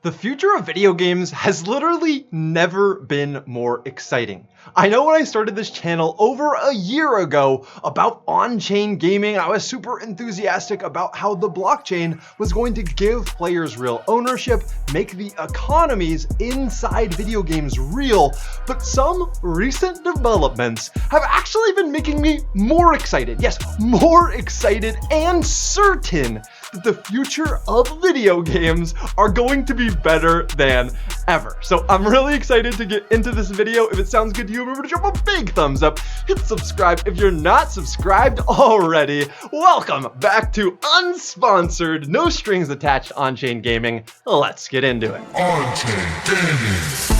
The future of video games has literally never been more exciting. I know when I started this channel over a year ago about on-chain gaming, I was super enthusiastic about how the blockchain was going to give players real ownership, make the economies inside video games real, but some recent developments have actually been making me more excited. Yes, more excited and certain that the future of video games are going to be better than ever. So I'm really excited to get into this video. If it sounds good to you, remember to drop a big thumbs up, hit subscribe if you're not subscribed already. Welcome back to unsponsored, no strings attached on-chain gaming. Let's get into it. On-chain gaming.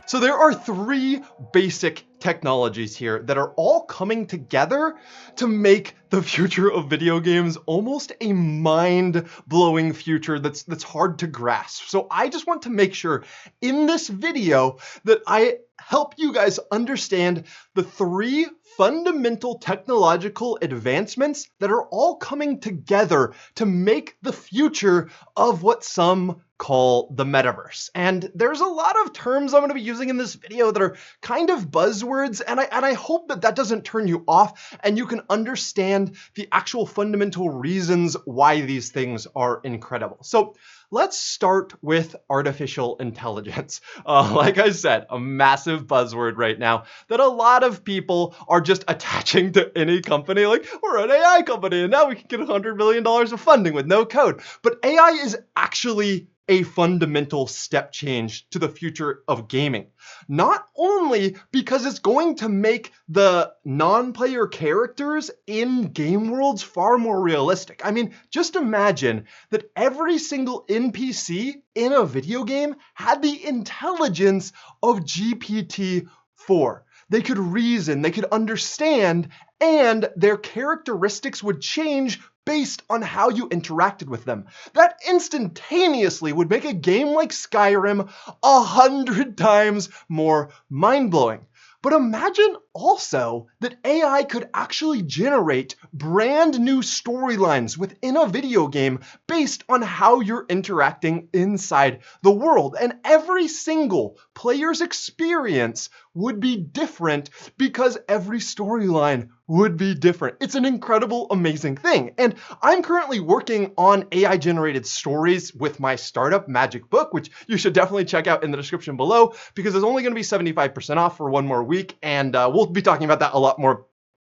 So there are three basic technologies here that are all coming together to make the future of video games almost a mind-blowing future that's hard to grasp. So I just want to make sure in this video that I help you guys understand the three fundamental technological advancements that are all coming together to make the future of what some call the metaverse. And there's a lot of terms I'm going to be using in this video that are kind of buzzwords, and I hope that that doesn't turn you off and you can understand the actual fundamental reasons why these things are incredible. So let's start with artificial intelligence. Like I said, a massive buzzword right now that a lot of people are just attaching to any company. Like, we're an AI company and now we can get $100 million of funding with no code. But AI is actually a fundamental step change to the future of gaming. Not only because it's going to make the non-player characters in game worlds far more realistic. I mean, just imagine that every single NPC in a video game had the intelligence of GPT-4. They could reason, they could understand, and their characteristics would change based on how you interacted with them. That instantaneously would make a game like Skyrim 100 times more mind-blowing. But imagine also that AI could actually generate brand new storylines within a video game based on how you're interacting inside the world. And every single player's experience would be different because every storyline would be different. It's an incredible, amazing thing. And I'm currently working on AI-generated stories with my startup, Magic Book, which you should definitely check out in the description below because it's only going to be 75% off for one more week. And we'll be talking about that a lot more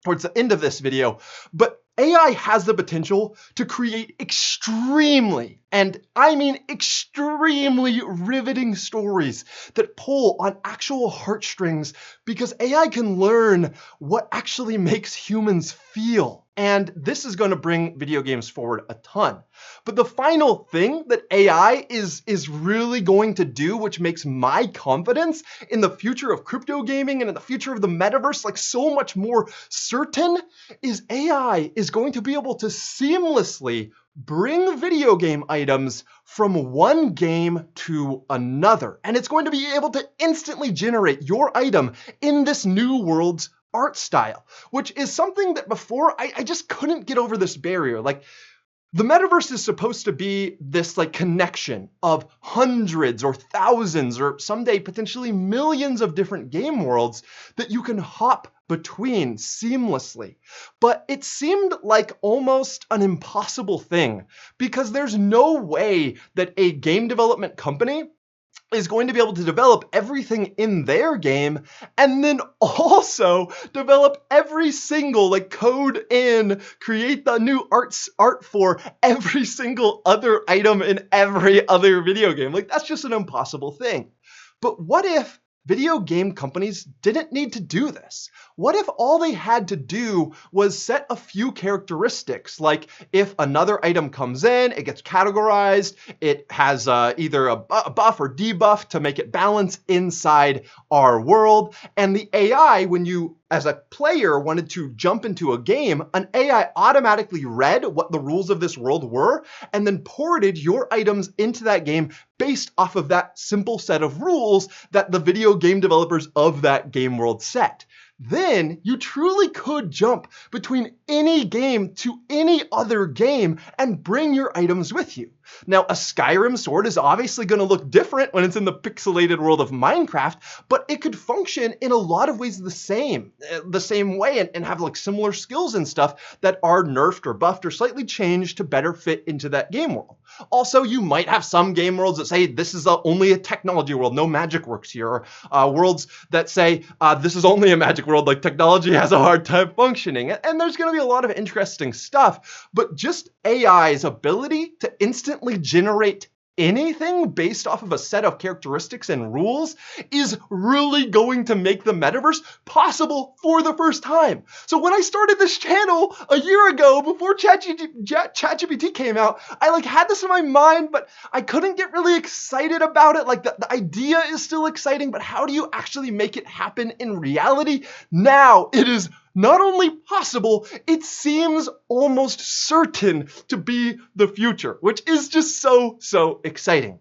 towards the end of this video. But AI has the potential to create extremely, and I mean extremely riveting stories that pull on actual heartstrings because AI can learn what actually makes humans feel. And this is going to bring video games forward a ton. But the final thing that AI is really going to do, which makes my confidence in the future of crypto gaming and in the future of the metaverse like so much more certain, is AI is going to be able to seamlessly bring video game items from one game to another. And it's going to be able to instantly generate your item in this new world's art style, which is something that before I just couldn't get over this barrier. Like, the metaverse is supposed to be this like connection of hundreds or thousands or someday potentially millions of different game worlds that you can hop between seamlessly. But it seemed like almost an impossible thing because there's no way that a game development company is going to be able to develop everything in their game and then also develop every single like code in, create the new art for every single other item in every other video game. Like, that's just an impossible thing. But what if video game companies didn't need to do this? What if all they had to do was set a few characteristics, like if another item comes in, it gets categorized, it has either a buff or debuff to make it balance inside our world, and the AI, when you as a player wanted to jump into a game, an AI automatically read what the rules of this world were and then ported your items into that game based off of that simple set of rules that the video game developers of that game world set. then you truly could jump between any game to any other game and bring your items with you. Now, a Skyrim sword is obviously going to look different when it's in the pixelated world of Minecraft, but it could function in a lot of ways the same way and have like similar skills and stuff that are nerfed or buffed or slightly changed to better fit into that game world. Also, you might have some game worlds that say this is only a technology world, no magic works here, or worlds that say this is only a magic world, like technology has a hard time functioning. And there's going to be a lot of interesting stuff, but just AI's ability to instantly generate anything based off of a set of characteristics and rules is really going to make the metaverse possible for the first time. So when I started this channel a year ago, before ChatGPT came out, I like had this in my mind, but I couldn't get really excited about it. Like the idea is still exciting, but how do you actually make it happen in reality? Now it is not only possible, it seems almost certain to be the future, which is just so exciting.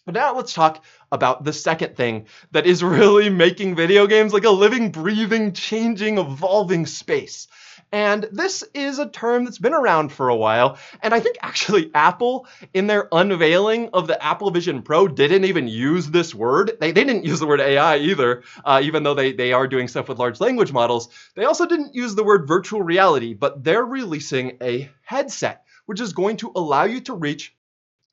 But now let's talk about the second thing that is really making video games like a living, breathing, changing, evolving space. And this is a term that's been around for a while. And I think actually Apple, in their unveiling of the Apple Vision Pro, didn't even use this word. They didn't use the word AI either, even though they are doing stuff with large language models. They also didn't use the word virtual reality, but they're releasing a headset, which is going to allow you to reach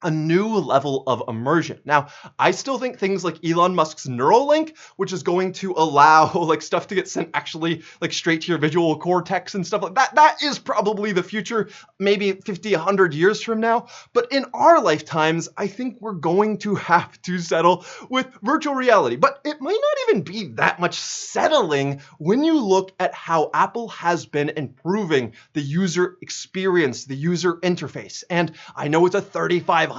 a new level of immersion. Now, I still think things like Elon Musk's Neuralink, which is going to allow like stuff to get sent actually like straight to your visual cortex and stuff like that, that is probably the future, maybe 50, 100 years from now. But in our lifetimes, I think we're going to have to settle with virtual reality. But it might not even be that much settling when you look at how Apple has been improving the user experience, the user interface. And I know it's a $3,500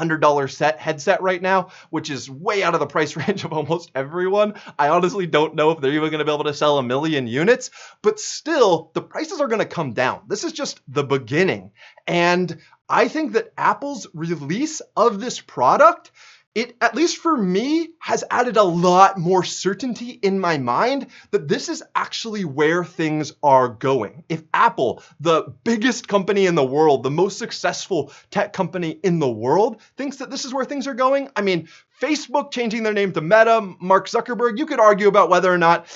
headset right now, which is way out of the price range of almost everyone. I honestly don't know if they're even going to be able to sell 1 million units, but still, the prices are going to come down. This is just the beginning. And I think that Apple's release of this product, it, at least for me, has added a lot more certainty in my mind that this is actually where things are going. If Apple, the biggest company in the world, the most successful tech company in the world, thinks that this is where things are going, I mean, Facebook changing their name to Meta, Mark Zuckerberg, you could argue about whether or not,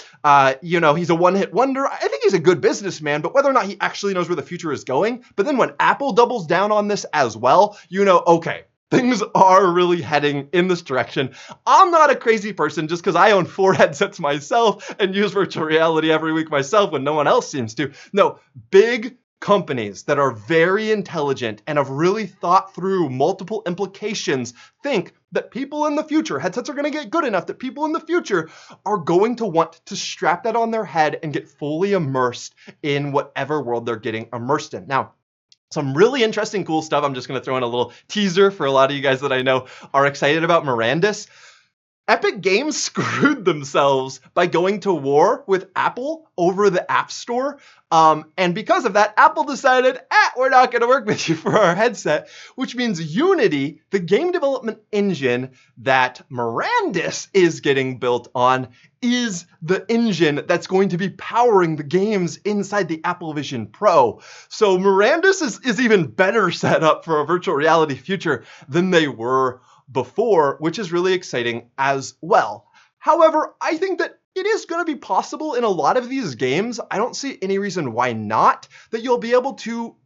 he's a one-hit wonder. I think he's a good businessman, but whether or not he actually knows where the future is going. But then when Apple doubles down on this as well, okay, things are really heading in this direction. I'm not a crazy person just because I own 4 headsets myself and use virtual reality every week myself when no one else seems to. No, big companies that are very intelligent and have really thought through multiple implications think that people in the future, headsets are going to get good enough that people in the future are going to want to strap that on their head and get fully immersed in whatever world they're getting immersed in. Now, some really interesting, cool stuff. I'm just going to throw in a little teaser for a lot of you guys that I know are excited about Mirandus. Epic Games screwed themselves by going to war with Apple over the App Store. And because of that, Apple decided, we're not going to work with you for our headset, which means Unity, the game development engine that Mirandus is getting built on, is the engine that's going to be powering the games inside the Apple Vision Pro. So Mirandus is even better set up for a virtual reality future than they were before, which is really exciting as well. However, I think that it is going to be possible in a lot of these games. I don't see any reason why not, that you'll be able to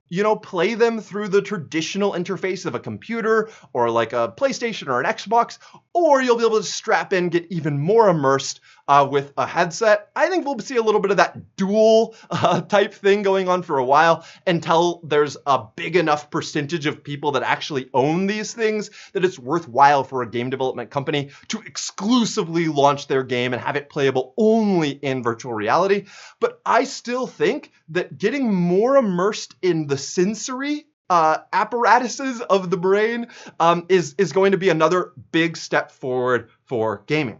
play them through the traditional interface of a computer or like a PlayStation or an Xbox, or you'll be able to strap in, get even more immersed with a headset. I think we'll see a little bit of that dual type thing going on for a while until there's a big enough percentage of people that actually own these things that it's worthwhile for a game development company to exclusively launch their game and have it playable only in virtual reality. But I still think that getting more immersed in the sensory apparatuses of the brain is going to be another big step forward for gaming.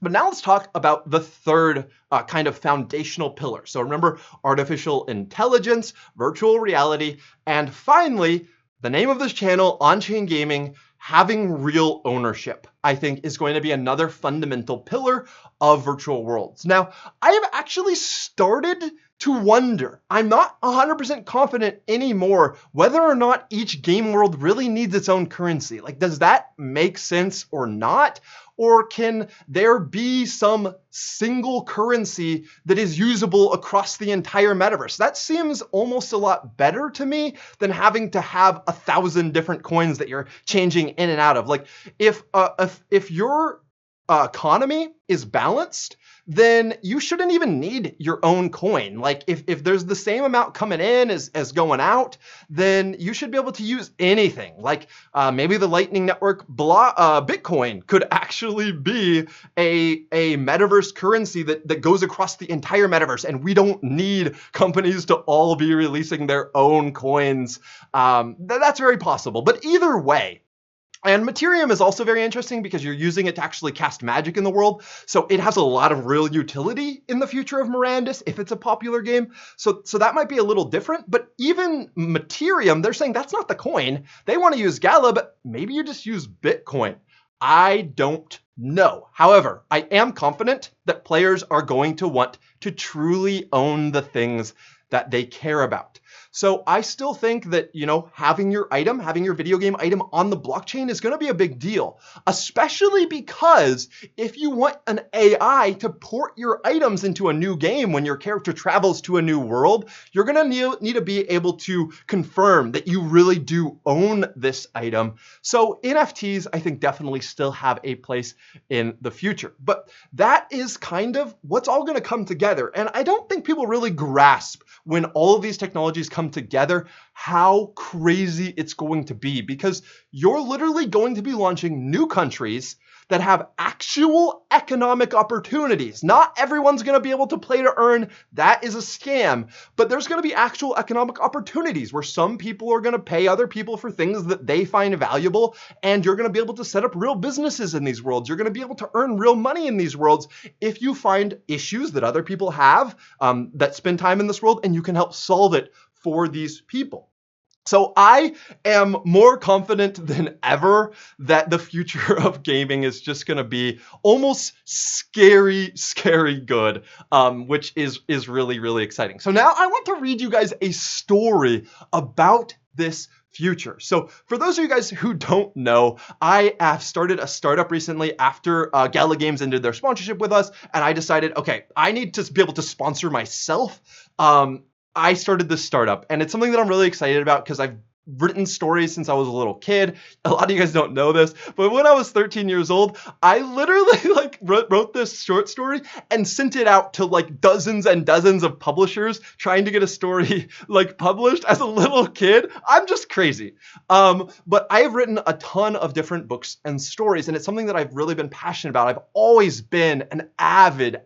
But now let's talk about the third kind of foundational pillar. So remember, artificial intelligence, virtual reality, and finally, the name of this channel, On-Chain Gaming, having real ownership, I think, is going to be another fundamental pillar of virtual worlds. Now, I have actually started to wonder, I'm not 100% confident anymore whether or not each game world really needs its own currency. Like, does that make sense or not? Or can there be some single currency that is usable across the entire metaverse? That seems almost a lot better to me than having to have 1,000 different coins that you're changing in and out of. Like, if your economy is balanced, then you shouldn't even need your own coin. Like, if there's the same amount coming in as going out, then you should be able to use anything. Like, maybe the Lightning Network Bitcoin could actually be a metaverse currency that goes across the entire metaverse, and we don't need companies to all be releasing their own coins. That's very possible. But either way, and Materium is also very interesting because you're using it to actually cast magic in the world. So it has a lot of real utility in the future of Mirandus if it's a popular game. So that might be a little different. But even Materium, they're saying that's not the coin. They want to use Gala, but maybe you just use Bitcoin. I don't know. However, I am confident that players are going to want to truly own the things that they care about. So I still think that, having your video game item on the blockchain is going to be a big deal, especially because if you want an AI to port your items into a new game when your character travels to a new world, you're going to need to be able to confirm that you really do own this item. So NFTs, I think, definitely still have a place in the future. But that is kind of what's all going to come together. And I don't think people really grasp when all of these technologies come together, how crazy it's going to be, because you're literally going to be launching new countries that have actual economic opportunities. Not everyone's going to be able to play to earn. That is a scam. But there's going to be actual economic opportunities where some people are going to pay other people for things that they find valuable, and you're going to be able to set up real businesses in these worlds. You're going to be able to earn real money in these worlds if you find issues that other people have that spend time in this world, and you can help solve it for these people. So I am more confident than ever that the future of gaming is just going to be almost scary good, which is really, really exciting. So now I want to read you guys a story about this future. So for those of you guys who don't know, I have started a startup recently after Gala Games ended their sponsorship with us, and I decided, okay, I need to be able to sponsor myself. I started this startup, and it's something that I'm really excited about because I've written stories since I was a little kid. A lot of you guys don't know this, but when I was 13 years old, I literally wrote this short story and sent it out to dozens and dozens of publishers trying to get a story published as a little kid. I'm just crazy. But I have written a ton of different books and stories, and it's something that I've really been passionate about. I've always been an avid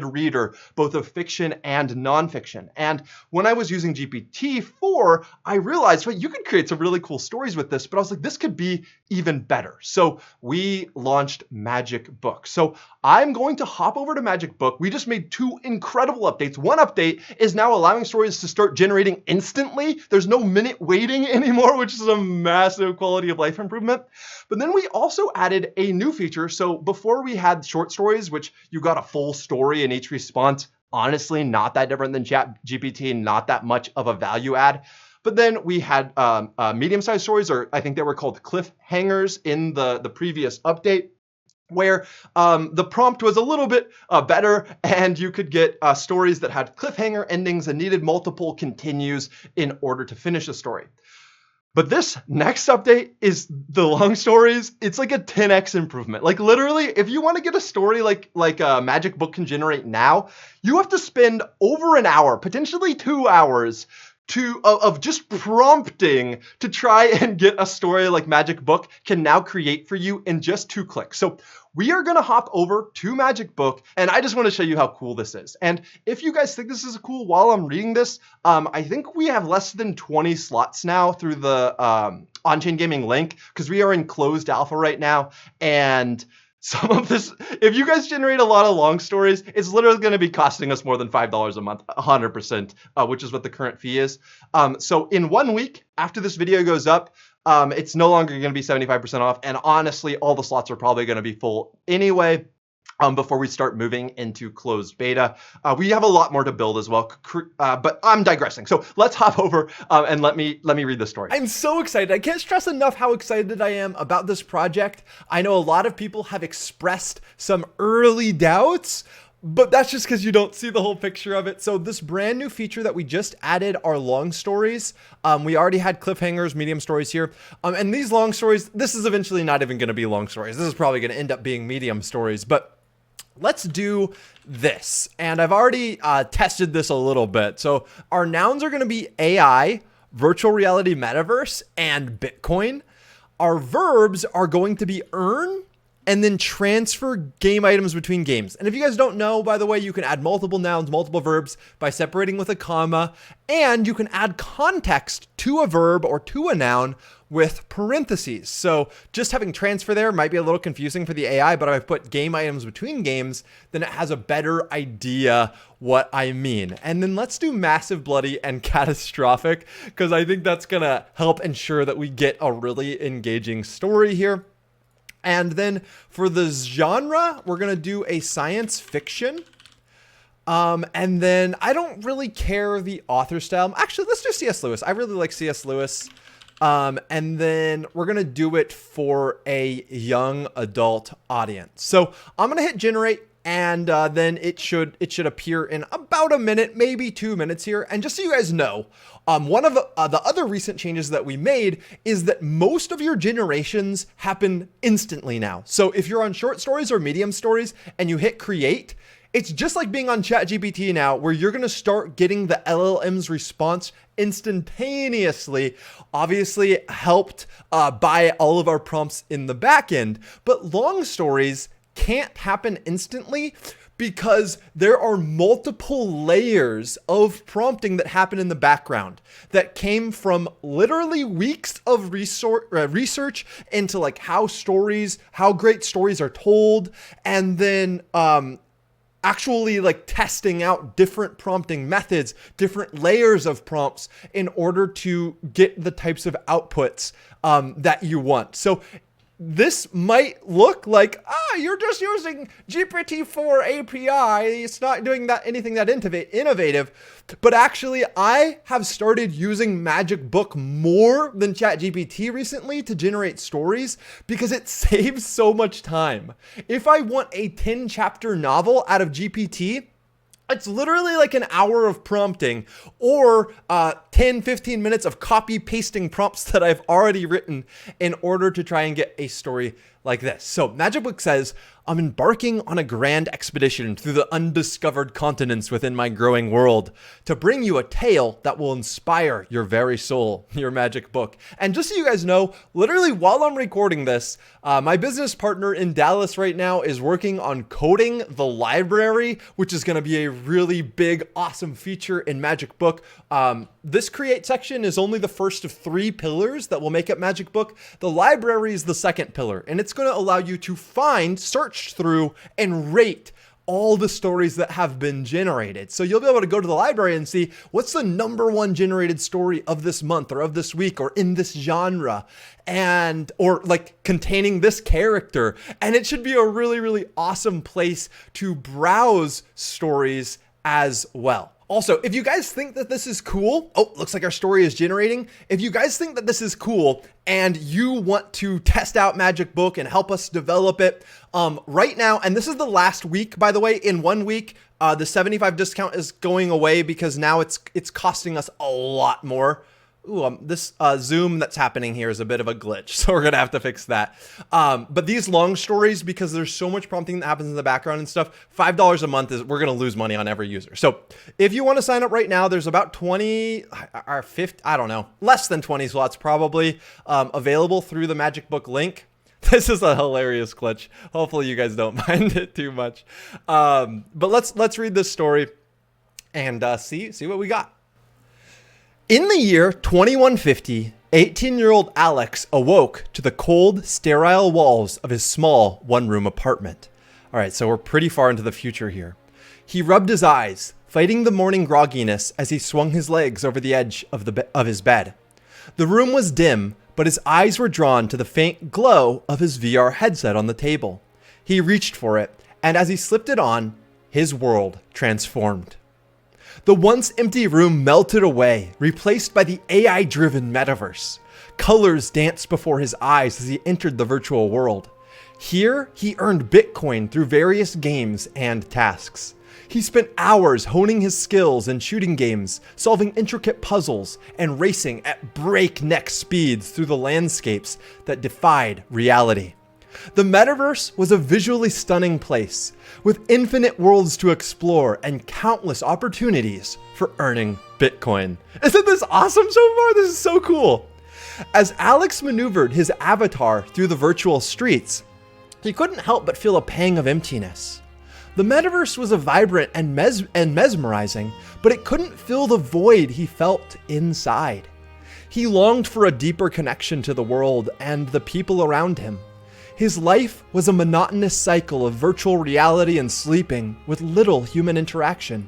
reader, both of fiction and nonfiction. And when I was using GPT-4, I realized, you can create some really cool stories with this, but I was like, this could be even better. So we launched Magic Book. So I'm going to hop over to Magic Book. We just made 2 incredible updates. One update is now allowing stories to start generating instantly. There's no minute waiting anymore, which is a massive quality of life improvement. But then we also added a new feature. So before we had short stories, which you got a full story in each response, honestly, not that different than ChatGPT, not that much of a value add. But then we had medium-sized stories, or I think they were called cliffhangers in the previous update, where the prompt was a little bit better, and you could get stories that had cliffhanger endings and needed multiple continues in order to finish a story. But this next update is the long stories. It's like a 10x improvement. Literally, if you want to get a story like a Magic Book can generate now, you have to spend over an hour, potentially 2 hours, of just prompting to try and get a story like Magic Book can now create for you in just 2 clicks. So we are going to hop over to Magic Book, and I just want to show you how cool this is. And if you guys think this is cool while I'm reading this, I think we have less than 20 slots now through the on-chain gaming link, because we are in closed alpha right now. And some of this, if you guys generate a lot of long stories, it's literally going to be costing us more than $5 a month, 100%, which is what the current fee is. So in 1 week after this video goes up, It's no longer going to be 75% off. And honestly, all the slots are probably going to be full anyway. Before we start moving into closed beta, we have a lot more to build as well, but I'm digressing. So let's hop over and let me read the story. I'm so excited. I can't stress enough how excited I am about this project. I know a lot of people have expressed some early doubts, but that's just because you don't see the whole picture of it. So this brand new feature that we just added are long stories. We already had cliffhangers, medium stories here. And these long stories, this is eventually not even going to be long stories. This is probably going to end up being medium stories, but let's do this. And I've already tested this a little bit. So our nouns are going to be AI, virtual reality metaverse, and Bitcoin. Our verbs are going to be earn and then transfer game items between games. And if you guys don't know, by the way, you can add multiple nouns, multiple verbs by separating with a comma, and you can add context to a verb or to a noun with parentheses. So just having transfer there might be a little confusing for the AI, but if I put game items between games, then it has a better idea what I mean. And then let's do massive, bloody, and catastrophic, because I think that's gonna help ensure that we get a really engaging story here. And then for the genre, we're going to do a science fiction. And then I don't really care the author style. Actually, let's do C.S. Lewis. I really like C.S. Lewis. And then we're going to do it for a young adult audience. So I'm going to hit generate. And then it should appear in about a minute, maybe 2 minutes here. And just so you guys know, one of the other recent changes that we made is that most of your generations happen instantly now. So if you're on short stories or medium stories and you hit create, it's just like being on ChatGPT now, where you're going to start getting the LLM's response instantaneously, obviously helped by all of our prompts in the back end. But long stories can't happen instantly because there are multiple layers of prompting that happen in the background that came from literally weeks of research into like how great stories are told, and then actually like testing out different prompting methods, different layers of prompts in order to get the types of outputs that you want. So this might look like, you're just using GPT-4 API. It's not doing anything that innovative. But actually, I have started using Magic Book more than ChatGPT recently to generate stories because it saves so much time. If I want a 10-chapter novel out of GPT, it's literally like an hour of prompting or 10, 15 minutes of copy pasting prompts that I've already written in order to try and get a story like this. So Magic Book says, I'm embarking on a grand expedition through the undiscovered continents within my growing world to bring you a tale that will inspire your very soul, your Magic Book. And just so you guys know, literally while I'm recording this, my business partner in Dallas right now is working on coding the library, which is going to be a really big, awesome feature in Magic Book. This create section is only the first of 3 pillars that will make up Magic Book. The library is the second pillar, and it's going to allow you to search through and rate all the stories that have been generated. So you'll be able to go to the library and see what's the #1 generated story of this month or of this week or in this genre, and or like containing this character. And it should be a really, really awesome place to browse stories as well. Also, if you guys think that this is cool, looks like our story is generating. If you guys think that this is cool and you want to test out Magic Book and help us develop it right now, and this is the last week, by the way, in 1 week, the 75 discount is going away because now it's costing us a lot more. This Zoom that's happening here is a bit of a glitch, so we're gonna have to fix that. But these long stories, because there's so much prompting that happens in the background and stuff, $5 a month we're gonna lose money on every user. So if you want to sign up right now, there's about 20 or 50, I don't know, less than 20 slots probably available through the Magic Book link. This is a hilarious glitch. Hopefully you guys don't mind it too much. But let's read this story and see what we got. In the year 2150, 18-year-old Alex awoke to the cold, sterile walls of his small one-room apartment. All right, so we're pretty far into the future here. He rubbed his eyes, fighting the morning grogginess as he swung his legs over the edge of his bed. The room was dim, but his eyes were drawn to the faint glow of his VR headset on the table. He reached for it, and as he slipped it on, his world transformed. The once empty room melted away, replaced by the AI-driven metaverse. Colors danced before his eyes as he entered the virtual world. Here, he earned Bitcoin through various games and tasks. He spent hours honing his skills in shooting games, solving intricate puzzles, and racing at breakneck speeds through the landscapes that defied reality. The metaverse was a visually stunning place, with infinite worlds to explore and countless opportunities for earning Bitcoin. Isn't this awesome so far? This is so cool. As Alex maneuvered his avatar through the virtual streets, he couldn't help but feel a pang of emptiness. The metaverse was a vibrant and mesmerizing, but it couldn't fill the void he felt inside. He longed for a deeper connection to the world and the people around him. His life was a monotonous cycle of virtual reality and sleeping with little human interaction.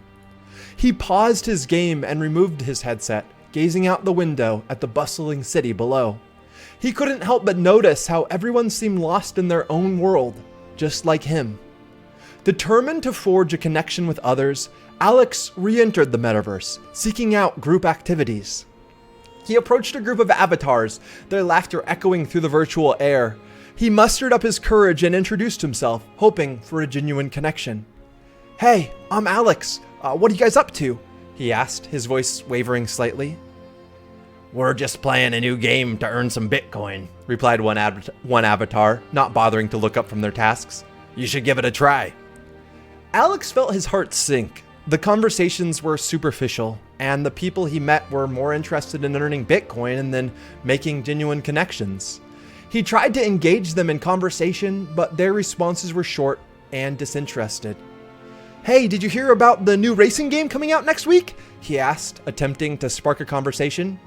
He paused his game and removed his headset, gazing out the window at the bustling city below. He couldn't help but notice how everyone seemed lost in their own world, just like him. Determined to forge a connection with others, Alex re-entered the metaverse, seeking out group activities. He approached a group of avatars, their laughter echoing through the virtual air. He mustered up his courage and introduced himself, hoping for a genuine connection. "Hey, I'm Alex. What are you guys up to?" he asked, his voice wavering slightly. "We're just playing a new game to earn some Bitcoin," replied one avatar, not bothering to look up from their tasks. "You should give it a try." Alex felt his heart sink. The conversations were superficial, and the people he met were more interested in earning Bitcoin than making genuine connections. He tried to engage them in conversation, but their responses were short and disinterested. "Hey, did you hear about the new racing game coming out next week?" he asked, attempting to spark a conversation.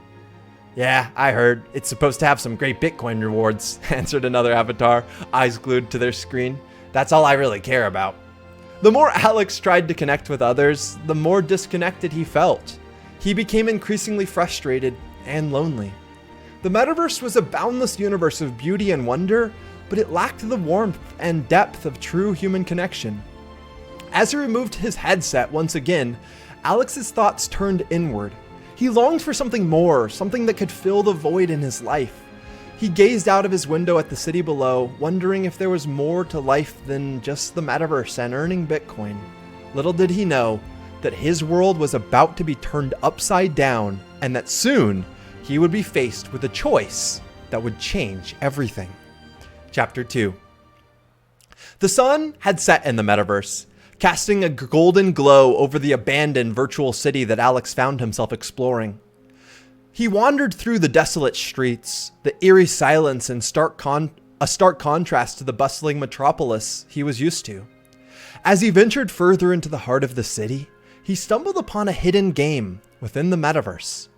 "Yeah, I heard. It's supposed to have some great Bitcoin rewards," answered another avatar, eyes glued to their screen. "That's all I really care about." The more Alex tried to connect with others, the more disconnected he felt. He became increasingly frustrated and lonely. The metaverse was a boundless universe of beauty and wonder, but it lacked the warmth and depth of true human connection. As he removed his headset once again, Alex's thoughts turned inward. He longed for something more, something that could fill the void in his life. He gazed out of his window at the city below, wondering if there was more to life than just the metaverse and earning Bitcoin. Little did he know that his world was about to be turned upside down, and that soon he would be faced with a choice that would change everything. Chapter 2. The sun had set in the metaverse, casting a golden glow over the abandoned virtual city that Alex found himself exploring. He wandered through the desolate streets, the eerie silence in stark contrast to the bustling metropolis he was used to. As he ventured further into the heart of the city, he stumbled upon a hidden game within the metaverse.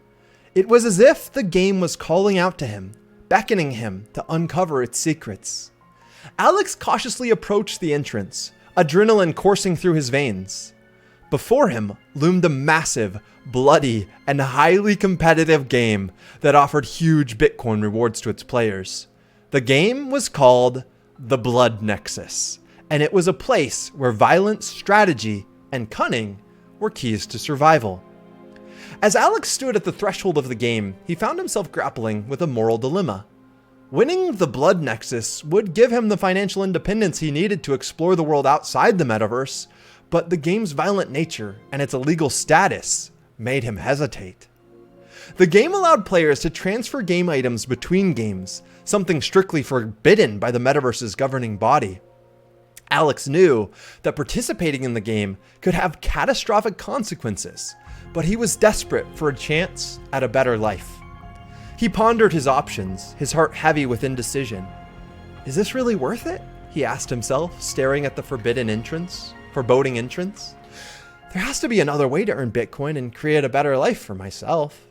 It was as if the game was calling out to him, beckoning him to uncover its secrets. Alex cautiously approached the entrance, adrenaline coursing through his veins. Before him loomed a massive, bloody, and highly competitive game that offered huge Bitcoin rewards to its players. The game was called the Blood Nexus, and it was a place where violence, strategy, and cunning were keys to survival. As Alex stood at the threshold of the game, he found himself grappling with a moral dilemma. Winning the Blood Nexus would give him the financial independence he needed to explore the world outside the metaverse, but the game's violent nature and its illegal status made him hesitate. The game allowed players to transfer game items between games, something strictly forbidden by the metaverse's governing body. Alex knew that participating in the game could have catastrophic consequences, but he was desperate for a chance at a better life. He pondered his options, his heart heavy with indecision. "Is this really worth it?" he asked himself, staring at the foreboding entrance. "There has to be another way to earn Bitcoin and create a better life for myself."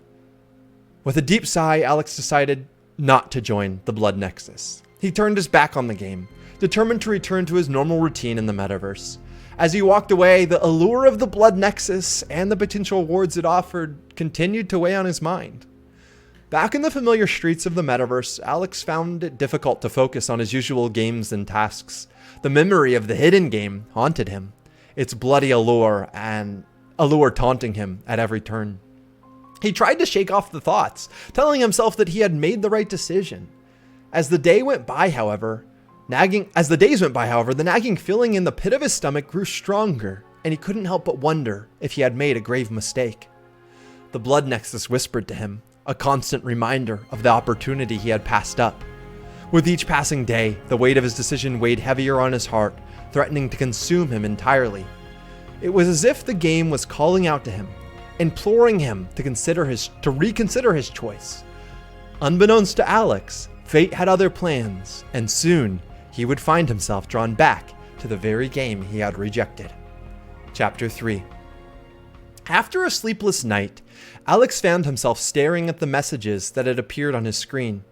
With a deep sigh, Alex decided not to join the Blood Nexus. He turned his back on the game, determined to return to his normal routine in the metaverse. As he walked away, the allure of the Blood Nexus and the potential rewards it offered continued to weigh on his mind. Back in the familiar streets of the Metaverse, Alex found it difficult to focus on his usual games and tasks. The memory of the hidden game haunted him, its bloody allure taunting him at every turn. He tried to shake off the thoughts, telling himself that he had made the right decision. As the days went by, however, the nagging feeling in the pit of his stomach grew stronger, and he couldn't help but wonder if he had made a grave mistake. The blood nexus whispered to him, a constant reminder of the opportunity he had passed up. With each passing day, the weight of his decision weighed heavier on his heart, threatening to consume him entirely. It was as if the game was calling out to him, imploring him to reconsider his choice. Unbeknownst to Alex, fate had other plans, and soon he would find himself drawn back to the very game he had rejected. Chapter 3. After a sleepless night, Alex found himself staring at the messages that had appeared on his screen.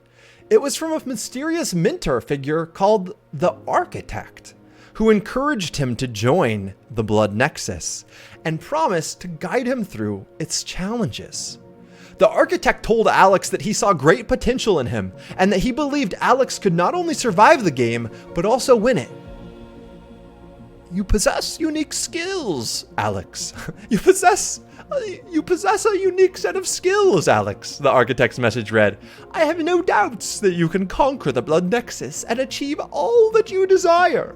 It was from a mysterious mentor figure called the Architect, who encouraged him to join the Blood Nexus and promised to guide him through its challenges. The Architect told Alex that he saw great potential in him and that he believed Alex could not only survive the game, but also win it. You possess unique skills, Alex. You possess a unique set of skills, Alex, the Architect's message read. I have no doubts that you can conquer the Blood Nexus and achieve all that you desire.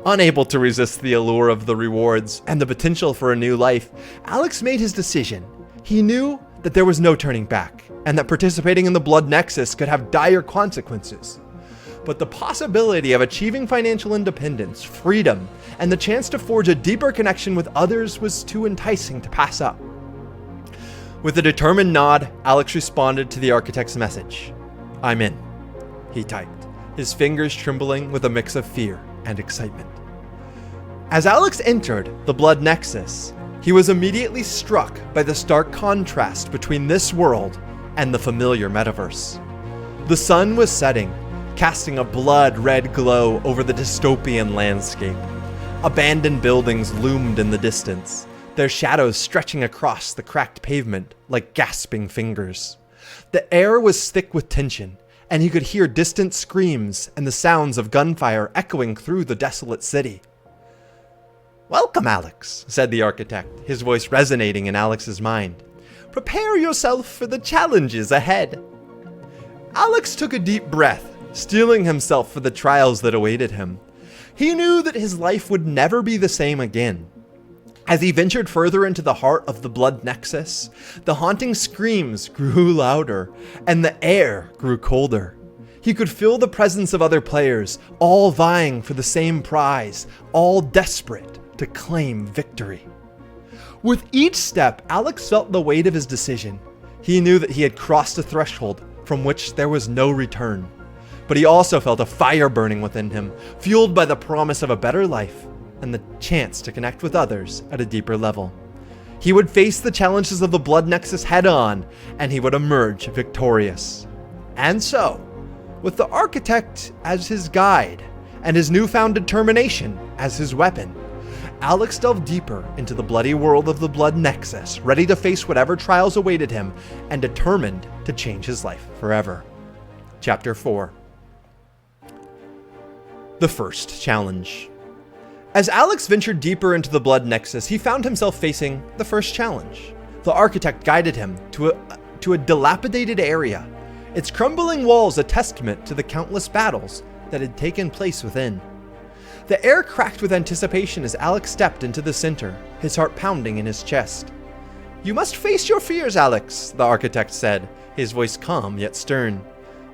Unable to resist the allure of the rewards and the potential for a new life, Alex made his decision. He knew that there was no turning back, and that participating in the Blood Nexus could have dire consequences. But the possibility of achieving financial independence, freedom, and the chance to forge a deeper connection with others was too enticing to pass up. With a determined nod, Alex responded to the Architect's message. I'm in, he typed, his fingers trembling with a mix of fear and excitement. As Alex entered the Blood Nexus, he was immediately struck by the stark contrast between this world and the familiar Metaverse. The sun was setting, casting a blood-red glow over the dystopian landscape. Abandoned buildings loomed in the distance, their shadows stretching across the cracked pavement like gasping fingers. The air was thick with tension, and he could hear distant screams and the sounds of gunfire echoing through the desolate city. Welcome, Alex, said the Architect, his voice resonating in Alex's mind. Prepare yourself for the challenges ahead. Alex took a deep breath, steeling himself for the trials that awaited him. He knew that his life would never be the same again. As he ventured further into the heart of the Blood Nexus, the haunting screams grew louder, and the air grew colder. He could feel the presence of other players, all vying for the same prize, all desperate to claim victory. With each step, Alex felt the weight of his decision. He knew that he had crossed a threshold from which there was no return. But he also felt a fire burning within him, fueled by the promise of a better life and the chance to connect with others at a deeper level. He would face the challenges of the Blood Nexus head on, and he would emerge victorious. And so, with the Architect as his guide and his newfound determination as his weapon, Alex delved deeper into the bloody world of the Blood Nexus, ready to face whatever trials awaited him and determined to change his life forever. Chapter 4. The first challenge. As Alex ventured deeper into the Blood Nexus, he found himself facing the first challenge. The Architect guided him to a dilapidated area, its crumbling walls a testament to the countless battles that had taken place within. The air cracked with anticipation as Alex stepped into the center, his heart pounding in his chest. You must face your fears, Alex, the Architect said, his voice calm yet stern.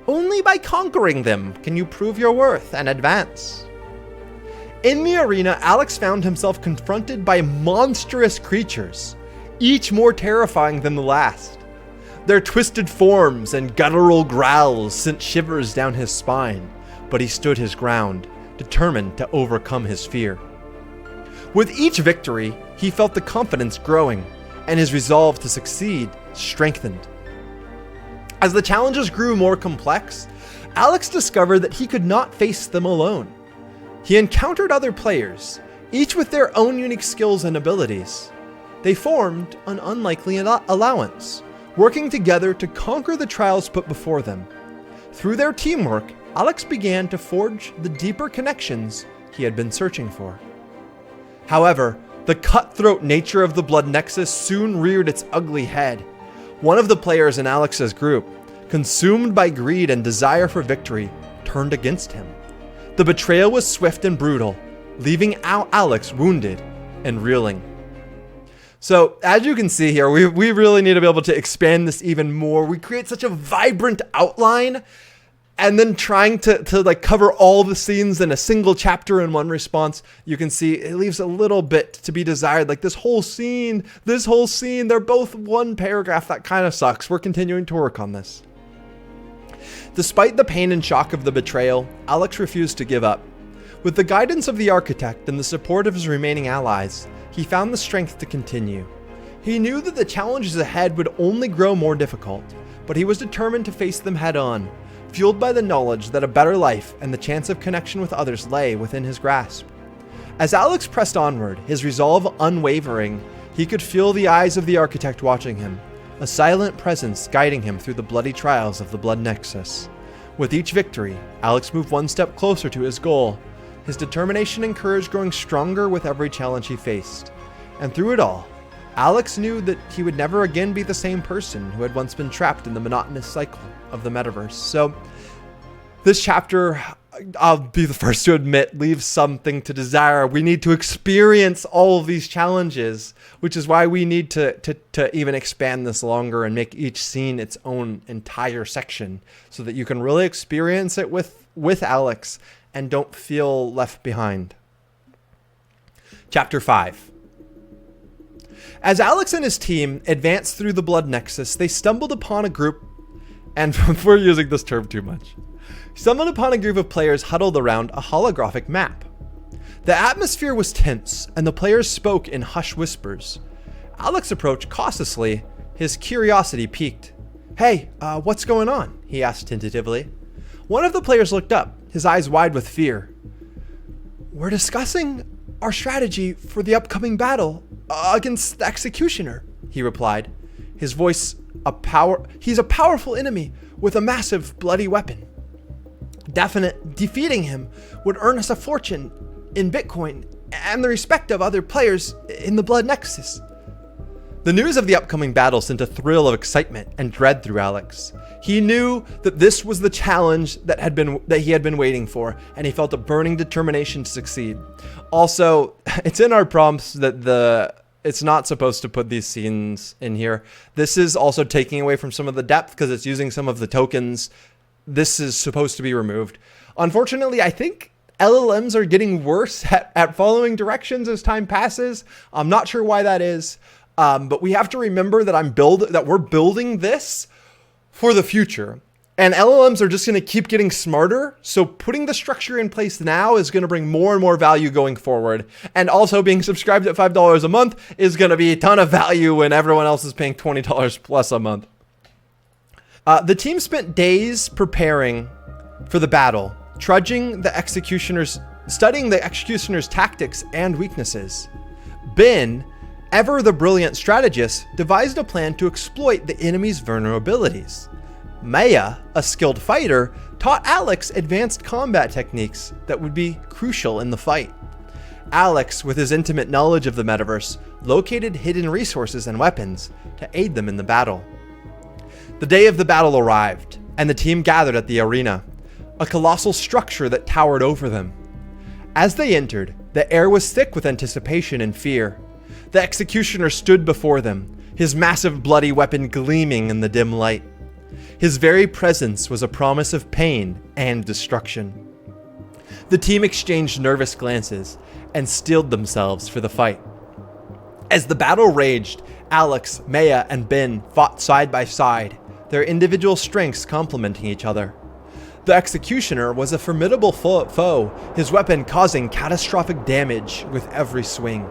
Only by conquering them can you prove your worth and advance. In the arena, Alex found himself confronted by monstrous creatures, each more terrifying than the last. Their twisted forms and guttural growls sent shivers down his spine, but he stood his ground, determined to overcome his fear. With each victory, he felt the confidence growing, and his resolve to succeed strengthened. As the challenges grew more complex, Alex discovered that he could not face them alone. He encountered other players, each with their own unique skills and abilities. They formed an unlikely alliance, working together to conquer the trials put before them. Through their teamwork, Alex began to forge the deeper connections he had been searching for. However, the cutthroat nature of the Blood Nexus soon reared its ugly head. One of the players in Alex's group, consumed by greed and desire for victory, turned against him. The betrayal was swift and brutal, leaving Alex wounded and reeling. So, as you can see here, we really need to be able to expand this even more. We create such a vibrant outline, and then trying to like cover all the scenes in a single chapter in one response, you can see it leaves a little bit to be desired. Like this whole scene, they're both one paragraph. That kind of sucks. We're continuing to work on this. Despite the pain and shock of the betrayal, Alex refused to give up. With the guidance of the architect and the support of his remaining allies, he found the strength to continue. He knew that the challenges ahead would only grow more difficult, but he was determined to face them head on, fueled by the knowledge that a better life and the chance of connection with others lay within his grasp. As Alex pressed onward, his resolve unwavering, he could feel the eyes of the architect watching him, a silent presence guiding him through the bloody trials of the Blood Nexus. With each victory, Alex moved one step closer to his goal, his determination and courage growing stronger with every challenge he faced. And through it all, Alex knew that he would never again be the same person who had once been trapped in the monotonous cycle of the metaverse. So this chapter, I'll be the first to admit, leaves something to desire. We need to experience all of these challenges, which is why we need to even expand this longer and make each scene its own entire section so that you can really experience it with Alex and don't feel left behind. Chapter 5. As Alex and his team advanced through the Blood Nexus, they stumbled upon a group, and we're using this term too much, stumbled upon a group of players huddled around a holographic map. The atmosphere was tense, and the players spoke in hushed whispers. Alex approached cautiously, his curiosity piqued. "Hey, what's going on?" he asked tentatively. One of the players looked up, his eyes wide with fear. "We're discussing our strategy for the upcoming battle against the Executioner," he replied. His voice he's a powerful enemy with a massive bloody weapon. Defeating him would earn us a fortune in Bitcoin and the respect of other players in the Blood Nexus. The news of the upcoming battle sent a thrill of excitement and dread through Alex. He knew that this was the challenge that he had been waiting for, and he felt a burning determination to succeed. Also, it's in our prompts that it's not supposed to put these scenes in here. This is also taking away from some of the depth because it's using some of the tokens. This is supposed to be removed. Unfortunately, I think LLMs are getting worse at following directions as time passes. I'm not sure why that is. But we have to remember that we're building this for the future, and LLMs are just going to keep getting smarter. So putting the structure in place now is going to bring more and more value going forward. And also being subscribed at $5 a month is going to be a ton of value when everyone else is paying $20 plus a month. The team spent days preparing for the battle, studying the Executioner's tactics and weaknesses. Ben, ever the brilliant strategist, devised a plan to exploit the enemy's vulnerabilities. Maya, a skilled fighter, taught Alex advanced combat techniques that would be crucial in the fight. Alex, with his intimate knowledge of the metaverse, located hidden resources and weapons to aid them in the battle. The day of the battle arrived, and the team gathered at the arena, a colossal structure that towered over them. As they entered, the air was thick with anticipation and fear. The Executioner stood before them, his massive bloody weapon gleaming in the dim light. His very presence was a promise of pain and destruction. The team exchanged nervous glances and steeled themselves for the fight. As the battle raged, Alex, Maya, and Ben fought side by side, their individual strengths complementing each other. The Executioner was a formidable foe, his weapon causing catastrophic damage with every swing.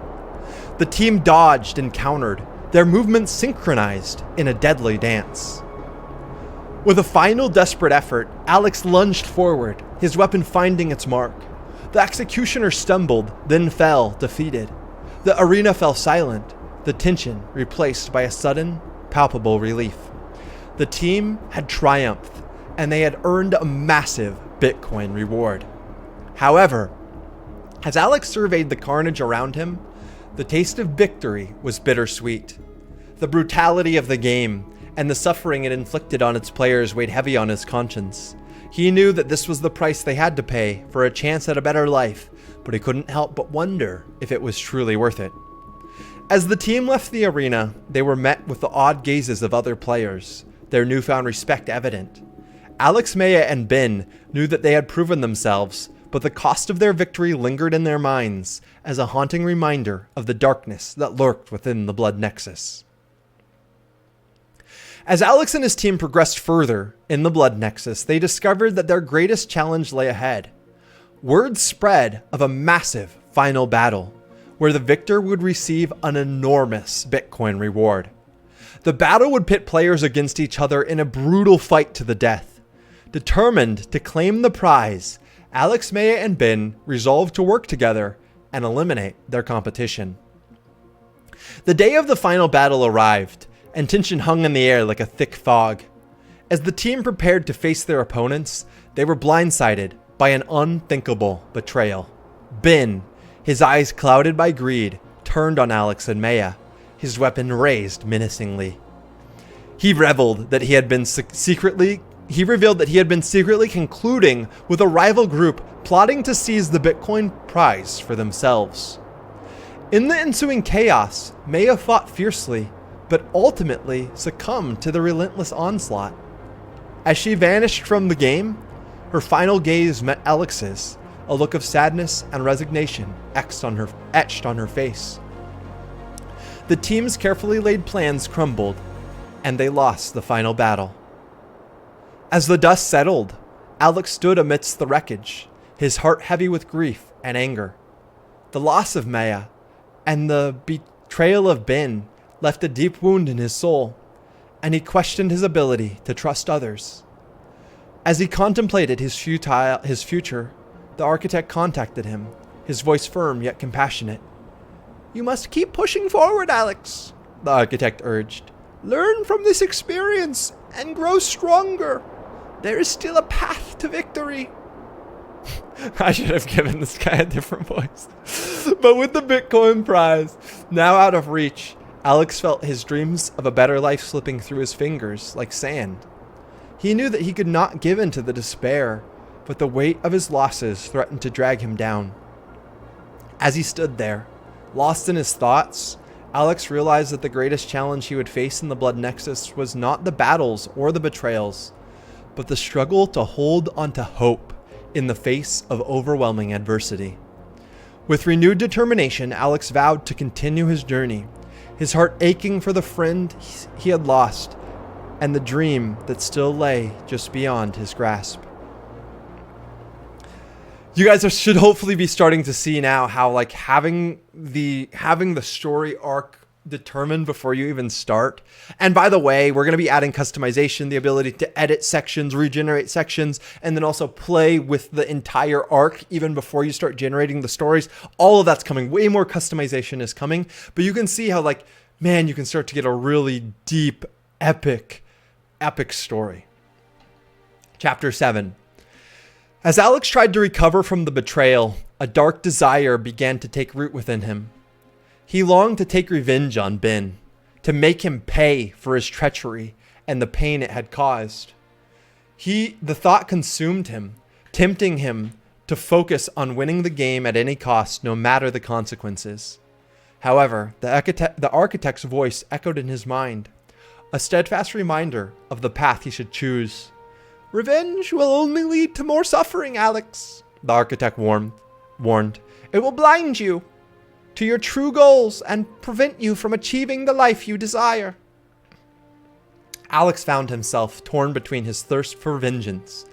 The team dodged and countered, their movements synchronized in a deadly dance. With a final desperate effort, Alex lunged forward, his weapon finding its mark. The Executioner stumbled, then fell, defeated. The arena fell silent, the tension replaced by a sudden, palpable relief. The team had triumphed, and they had earned a massive Bitcoin reward. However, as Alex surveyed the carnage around him, the taste of victory was bittersweet. The brutality of the game and the suffering it inflicted on its players weighed heavy on his conscience. He knew that this was the price they had to pay for a chance at a better life, but he couldn't help but wonder if it was truly worth it. As the team left the arena, they were met with the odd gazes of other players, their newfound respect evident. Alex, Maya, and Ben knew that they had proven themselves, but the cost of their victory lingered in their minds as a haunting reminder of the darkness that lurked within the Blood Nexus. As Alex and his team progressed further in the Blood Nexus, they discovered that their greatest challenge lay ahead. Word spread of a massive final battle, where the victor would receive an enormous Bitcoin reward. The battle would pit players against each other in a brutal fight to the death. Determined to claim the prize, Alex, Maya, and Ben resolved to work together and eliminate their competition. The day of the final battle arrived, and tension hung in the air like a thick fog. As the team prepared to face their opponents, they were blindsided by an unthinkable betrayal. Ben, his eyes clouded by greed, turned on Alex and Maya, his weapon raised menacingly. He revealed that he had been secretly concluding with a rival group plotting to seize the Bitcoin prize for themselves. In the ensuing chaos, Maya fought fiercely, but ultimately succumbed to the relentless onslaught. As she vanished from the game, her final gaze met Alex's, a look of sadness and resignation etched on her face. The team's carefully laid plans crumbled, and they lost the final battle. As the dust settled, Alex stood amidst the wreckage, his heart heavy with grief and anger. The loss of Maya and the betrayal of Ben left a deep wound in his soul, and he questioned his ability to trust others. As he contemplated his future, the architect contacted him, his voice firm yet compassionate. "You must keep pushing forward, Alex," the architect urged. "Learn from this experience and grow stronger. There is still a path to victory." I should have given this guy a different voice. But with the Bitcoin prize now out of reach, Alex felt his dreams of a better life slipping through his fingers like sand. He knew that he could not give in to the despair, but the weight of his losses threatened to drag him down. As he stood there, lost in his thoughts, Alex realized that the greatest challenge he would face in the Blood Nexus was not the battles or the betrayals, but the struggle to hold onto hope in the face of overwhelming adversity. With renewed determination, Alex vowed to continue his journey, his heart aching for the friend he had lost and the dream that still lay just beyond his grasp. You guys should hopefully be starting to see now how like having the story arc determined before you even start. And by the way, we're going to be adding customization, the ability to edit sections, regenerate sections, and then also play with the entire arc even before you start generating the stories. All of that's coming. Way more customization is coming. But you can see how like, man, you can start to get a really deep, epic story. Chapter 7. As Alex tried to recover from the betrayal, a dark desire began to take root within him. He longed to take revenge on Ben, to make him pay for his treachery and the pain it had caused. The thought consumed him, tempting him to focus on winning the game at any cost, no matter the consequences. However, the architect's voice echoed in his mind, a steadfast reminder of the path he should choose. "Revenge will only lead to more suffering, Alex," the architect warned. "It will blind you to your true goals and prevent you from achieving the life you desire." Alex found himself torn between his thirst for vengeance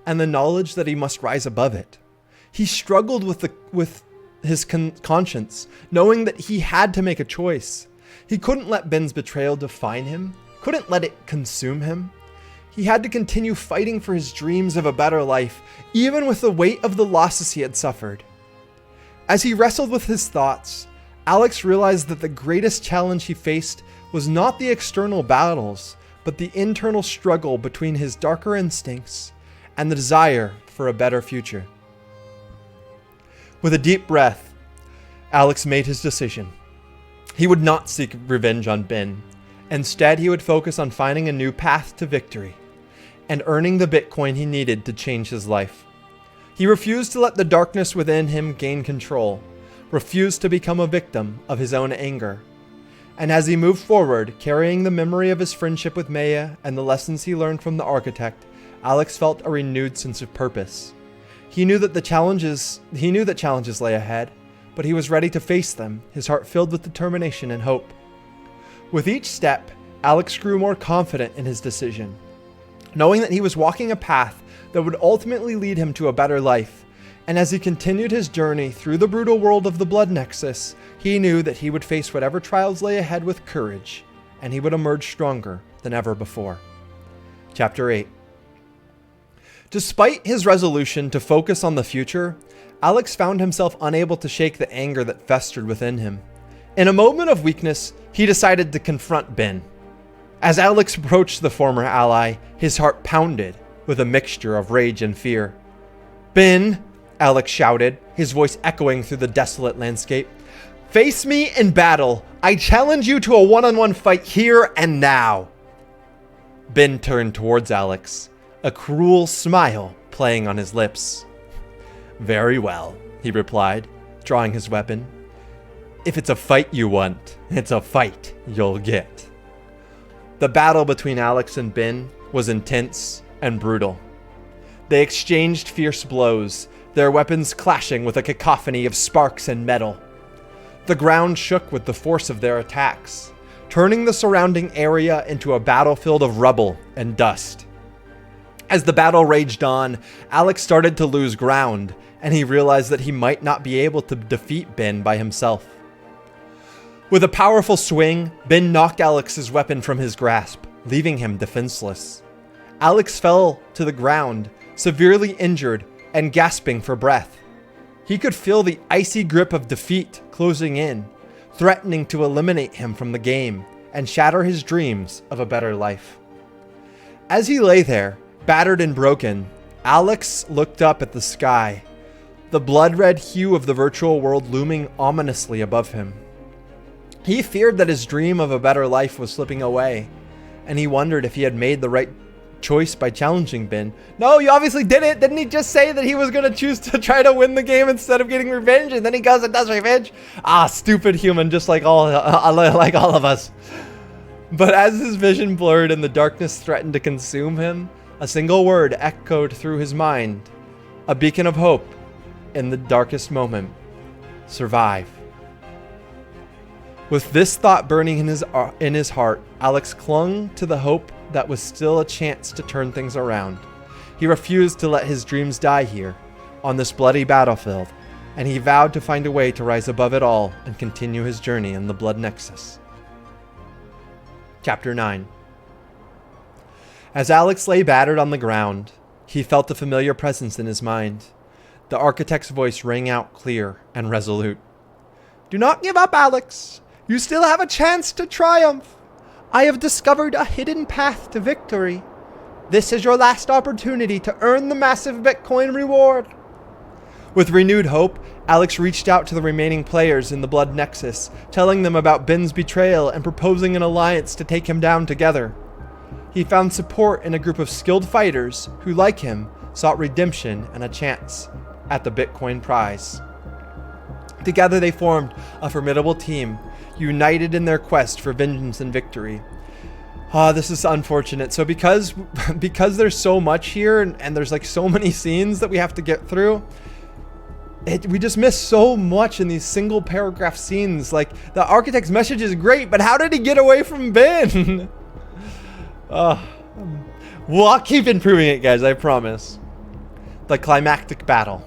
and the knowledge that he must rise above it. He struggled with his conscience, knowing that he had to make a choice. He couldn't let Ben's betrayal define him, couldn't let it consume him. He had to continue fighting for his dreams of a better life, even with the weight of the losses he had suffered. As he wrestled with his thoughts, Alex realized that the greatest challenge he faced was not the external battles, but the internal struggle between his darker instincts and the desire for a better future. With a deep breath, Alex made his decision. He would not seek revenge on Ben. Instead, he would focus on finding a new path to victory and earning the Bitcoin he needed to change his life. He refused to let the darkness within him gain control, refused to become a victim of his own anger. And as he moved forward, carrying the memory of his friendship with Maya and the lessons he learned from the architect, Alex felt a renewed sense of purpose. He knew that challenges lay ahead, but he was ready to face them, his heart filled with determination and hope. With each step, Alex grew more confident in his decision, knowing that he was walking a path that would ultimately lead him to a better life. And as he continued his journey through the brutal world of the Blood Nexus, he knew that he would face whatever trials lay ahead with courage, and he would emerge stronger than ever before. Chapter 8. Despite his resolution to focus on the future, Alex found himself unable to shake the anger that festered within him. In a moment of weakness, he decided to confront Ben. As Alex approached the former ally, his heart pounded with a mixture of rage and fear. "Ben," Alex shouted, his voice echoing through the desolate landscape, "face me in battle. I challenge you to a one-on-one fight here and now." Ben turned towards Alex, a cruel smile playing on his lips. "Very well," he replied, drawing his weapon. "If it's a fight you want, it's a fight you'll get." The battle between Alex and Ben was intense and brutal. They exchanged fierce blows, their weapons clashing with a cacophony of sparks and metal. The ground shook with the force of their attacks, turning the surrounding area into a battlefield of rubble and dust. As the battle raged on, Alex started to lose ground, and he realized that he might not be able to defeat Ben by himself. With a powerful swing, Ben knocked Alex's weapon from his grasp, leaving him defenseless. Alex fell to the ground, severely injured and gasping for breath. He could feel the icy grip of defeat closing in, threatening to eliminate him from the game and shatter his dreams of a better life. As he lay there, battered and broken, Alex looked up at the sky, the blood-red hue of the virtual world looming ominously above him. He feared that his dream of a better life was slipping away, and he wondered if he had made the right choice by challenging Ben. No, you obviously did it. Didn't he just say that he was going to choose to try to win the game instead of getting revenge, and then he goes and does revenge? Ah, stupid human, just like all of us. But as his vision blurred and the darkness threatened to consume him, a single word echoed through his mind, a beacon of hope in the darkest moment: survive. With this thought burning in his heart, Alex clung to the hope that was still a chance to turn things around. He refused to let his dreams die here, on this bloody battlefield, and he vowed to find a way to rise above it all and continue his journey in the Blood Nexus. Chapter 9. As Alex lay battered on the ground, he felt a familiar presence in his mind. The architect's voice rang out clear and resolute. "Do not give up, Alex. You still have a chance to triumph. I have discovered a hidden path to victory. This is your last opportunity to earn the massive Bitcoin reward." With renewed hope, Alex reached out to the remaining players in the Blood Nexus, telling them about Ben's betrayal and proposing an alliance to take him down together. He found support in a group of skilled fighters who, like him, sought redemption and a chance at the Bitcoin prize. Together they formed a formidable team, united in their quest for vengeance and victory. This is unfortunate. So because there's so much here and there's like so many scenes that we have to get through, we just miss so much in these single paragraph scenes. Like, the architect's message is great, but how did he get away from Ben? Well, I'll keep improving it, guys, I promise. The climactic battle.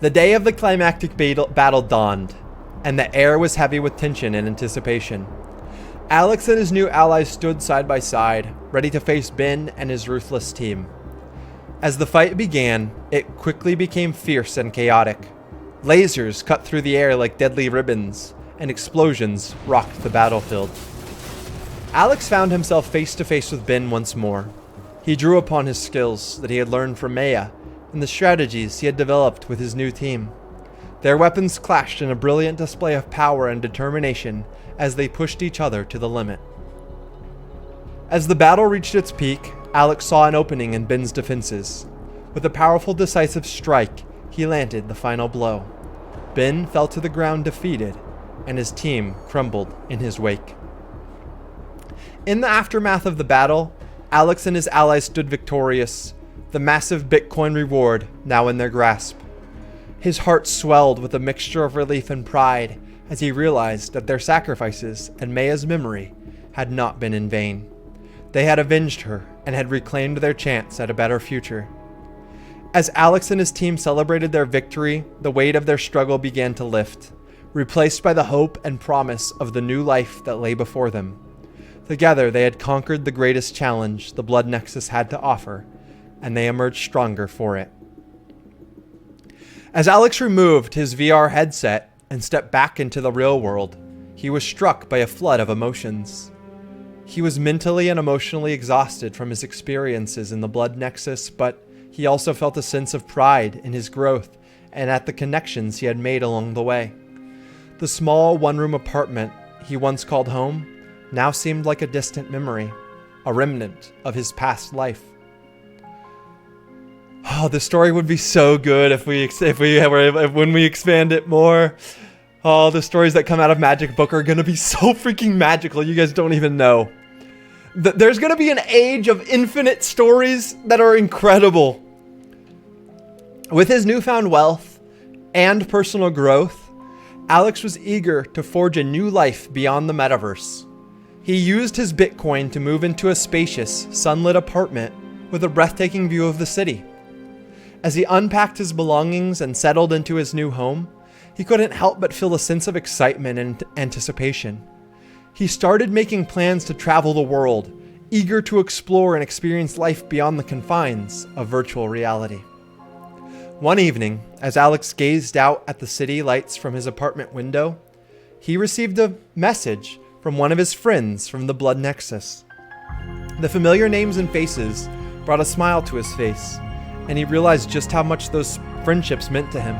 The day of the climactic battle dawned, and the air was heavy with tension and anticipation. Alex and his new allies stood side by side, ready to face Ben and his ruthless team. As the fight began, it quickly became fierce and chaotic. Lasers cut through the air like deadly ribbons, and explosions rocked the battlefield. Alex found himself face to face with Ben once more. He drew upon his skills that he had learned from Maya and the strategies he had developed with his new team. Their weapons clashed in a brilliant display of power and determination as they pushed each other to the limit. As the battle reached its peak, Alex saw an opening in Ben's defenses. With a powerful, decisive strike, he landed the final blow. Ben fell to the ground defeated, and his team crumbled in his wake. In the aftermath of the battle, Alex and his allies stood victorious, the massive Bitcoin reward now in their grasp. His heart swelled with a mixture of relief and pride as he realized that their sacrifices and Maya's memory had not been in vain. They had avenged her and had reclaimed their chance at a better future. As Alex and his team celebrated their victory, the weight of their struggle began to lift, replaced by the hope and promise of the new life that lay before them. Together, they had conquered the greatest challenge the Blood Nexus had to offer, and they emerged stronger for it. As Alex removed his VR headset and stepped back into the real world, he was struck by a flood of emotions. He was mentally and emotionally exhausted from his experiences in the Blood Nexus, but he also felt a sense of pride in his growth and at the connections he had made along the way. The small one-room apartment he once called home now seemed like a distant memory, a remnant of his past life. Oh, the story would be so good when we expand it more. Oh, the stories that come out of Magic Book are gonna be so freaking magical. You guys don't even know. There's gonna be an age of infinite stories that are incredible. With his newfound wealth and personal growth, Alex was eager to forge a new life beyond the metaverse. He used his Bitcoin to move into a spacious, sunlit apartment with a breathtaking view of the city. As he unpacked his belongings and settled into his new home, he couldn't help but feel a sense of excitement and anticipation. He started making plans to travel the world, eager to explore and experience life beyond the confines of virtual reality. One evening, as Alex gazed out at the city lights from his apartment window, he received a message from one of his friends from the Blood Nexus. The familiar names and faces brought a smile to his face, and he realized just how much those friendships meant to him.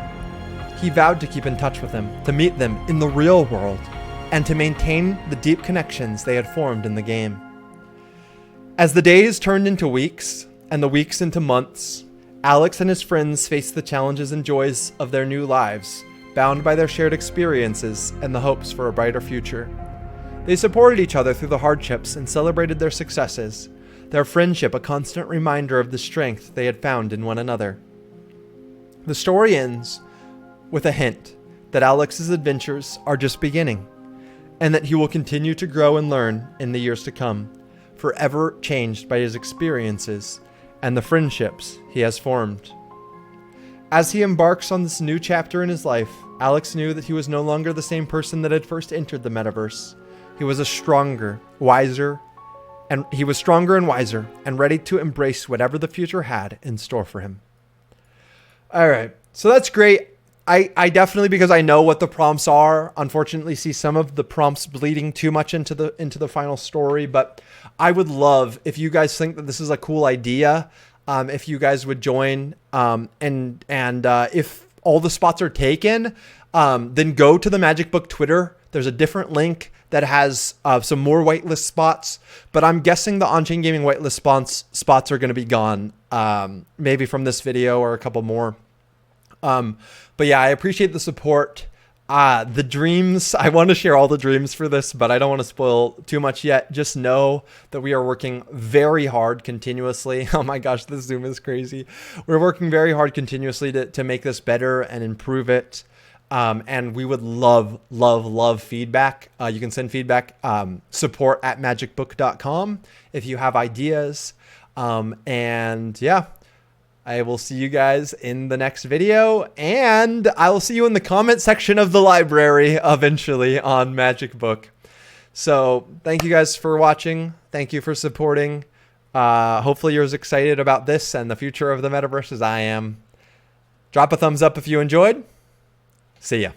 He vowed to keep in touch with them, to meet them in the real world, and to maintain the deep connections they had formed in the game. As the days turned into weeks, and the weeks into months, Alex and his friends faced the challenges and joys of their new lives, bound by their shared experiences and the hopes for a brighter future. They supported each other through the hardships and celebrated their successes, their friendship a constant reminder of the strength they had found in one another. The story ends with a hint that Alex's adventures are just beginning, and that he will continue to grow and learn in the years to come, forever changed by his experiences and the friendships he has formed. As he embarks on this new chapter in his life, Alex knew that he was no longer the same person that had first entered the metaverse. He was stronger and wiser, and ready to embrace whatever the future had in store for him. All right, so that's great. I definitely, because I know what the prompts are, unfortunately see some of the prompts bleeding too much into the final story. But I would love, if you guys think that this is a cool idea, if you guys would join, and if all the spots are taken, then go to the Magic Book Twitter. There's a different link that has some more whitelist spots, but I'm guessing the on-chain gaming whitelist spots are going to be gone, maybe from this video or a couple more. But yeah, I appreciate the support. The dreams, I want to share all the dreams for this, but I don't want to spoil too much yet. Just know that we are working very hard continuously. Oh my gosh, this Zoom is crazy. We're working very hard continuously to make this better and improve it. And we would love feedback. You can send feedback, support@magicbook.com if you have ideas. And yeah, I will see you guys in the next video, and I will see you in the comment section of the library eventually on Magic Book. So thank you guys for watching. Thank you for supporting. Hopefully you're as excited about this and the future of the metaverse as I am. Drop a thumbs up if you enjoyed. See ya.